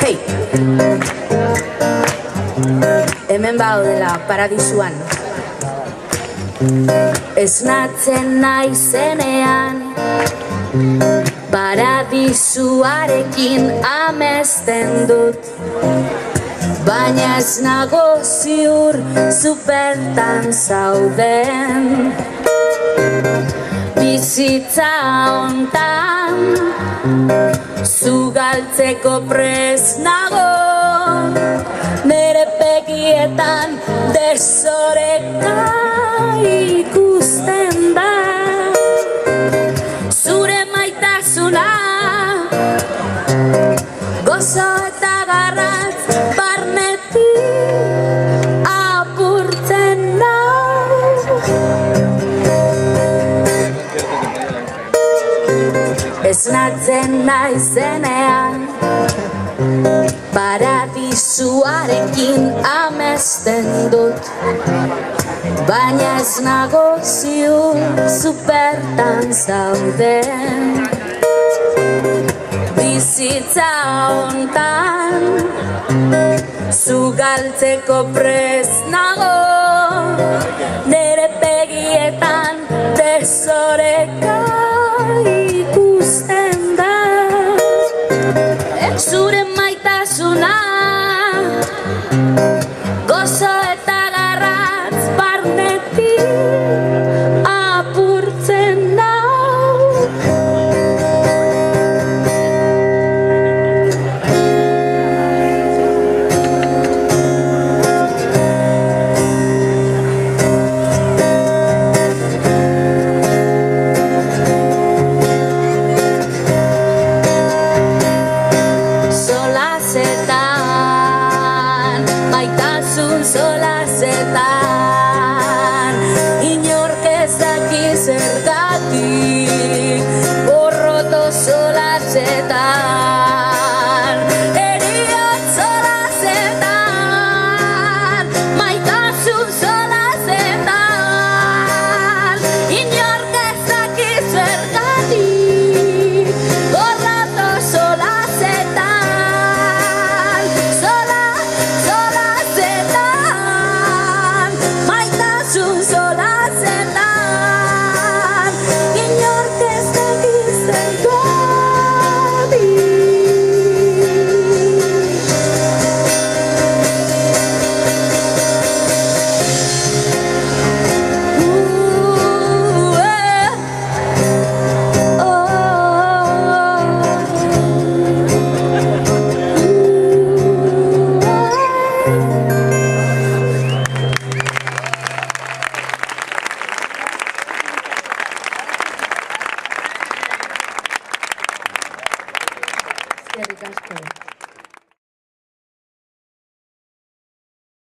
Hey! Hemen baudela paradisuan. Esnatzen naizenean paradisuarekin amesten dut. Baina ez nago ziur supertan zauden. Bizitza hontan zu galtzeko prest nago. Nere begietan desoreka ikusten da. Zure maitasuna gozo eta garratz barnetik apurtzen nau. Esnatzen naizenean paradisuarekin amesten dut. Baina ez nago ziur supertan zauden. Bizitza hontan zu galtzeko prest nago. Nere begietan desoreka ikusten da. Zure maitasuna gozo eta garratz barnetik apurtzen nau. Maitasun solasetan inork ez daki zergatik gorroto solasetan eriot solasetan maitasun solasetan inork ez daki zergatik gorroto solasetan. Eskerrik asko.